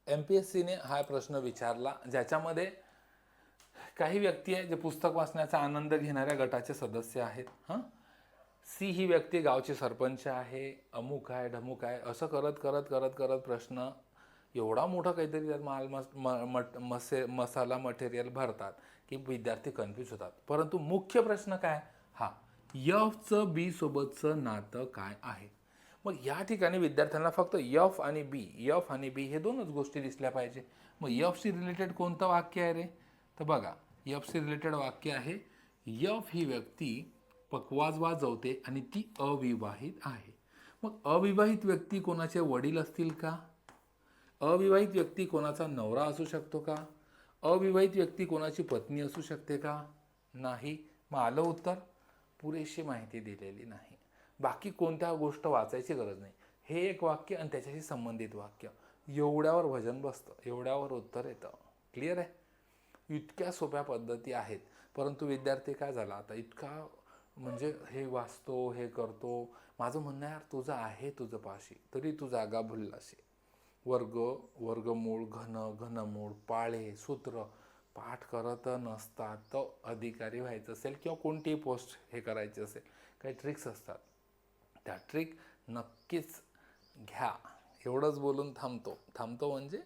MPSCने हा प्रश्न विचारला, ज्याच्यामध्ये काही व्यक्ती आहे जे पुस्तक वाचण्याचा आनंद घेणाऱ्या गटाचे सदस्य आहेत. सी ही व्यक्ती गावची सरपंच आहे, अमुक आहे ढमुक आहे, असं करत करत करत करत प्रश्न एवढा मोठा काहीतरी त्यात मसाला मटेरियल भरतात की विद्यार्थी कन्फ्यूज होतात. परंतु मुख्य प्रश्न काय, हा यफचं बी सोबतचं नातं काय आहे. मग या ठिकाणी विद्यार्थ्यांना फक्त यफ आणि बी हे दोनच गोष्टी दिसल्या पाहिजे. मग यफशी रिलेटेड कोणतं वाक्य आहे रे, तर बघा यफशी रिलेटेड वाक्य आहे, यफ ही व्यक्ती पकवाज वाजवते आणि ती अविवाहित आहे. मग अविवाहित व्यक्ती कोणाचे वडील असतील का, अविवाहित व्यक्ती कोणाचा नवरा असू शकतो का, अविवाहित व्यक्ती कोणाची पत्नी असू शकते का, नाही. मग आलं उत्तर, पुरेशी माहिती दिलेली नाही. बाकी कोणत्या गोष्ट वाचायची गरज नाही. हे एक वाक्य आणि त्याच्याशी संबंधित वाक्य, एवढ्यावर वजन बसतं, एवढ्यावर उत्तर येतं. क्लिअर आहे. इतक्या सोप्या पद्धती आहेत, परंतु विद्यार्थी काय झाला आता इतका म्हणजे हे वाचतो हे करतो. माझं म्हणणं यार तुझं आहे तुझं पाशी तरी तू जागा भुललाशी. वर्ग वर्गमूळ घनमूळ पाळे सूत्र पाठ करत नसतात. तो अधिकारी व्हायचं असेल किंवा कोणतीही पोस्ट हे करायची असेल, काही ट्रिक्स असतात, त्या ट्रिक नक्कीच घ्या. एवढंच बोलून थांबतो म्हणजे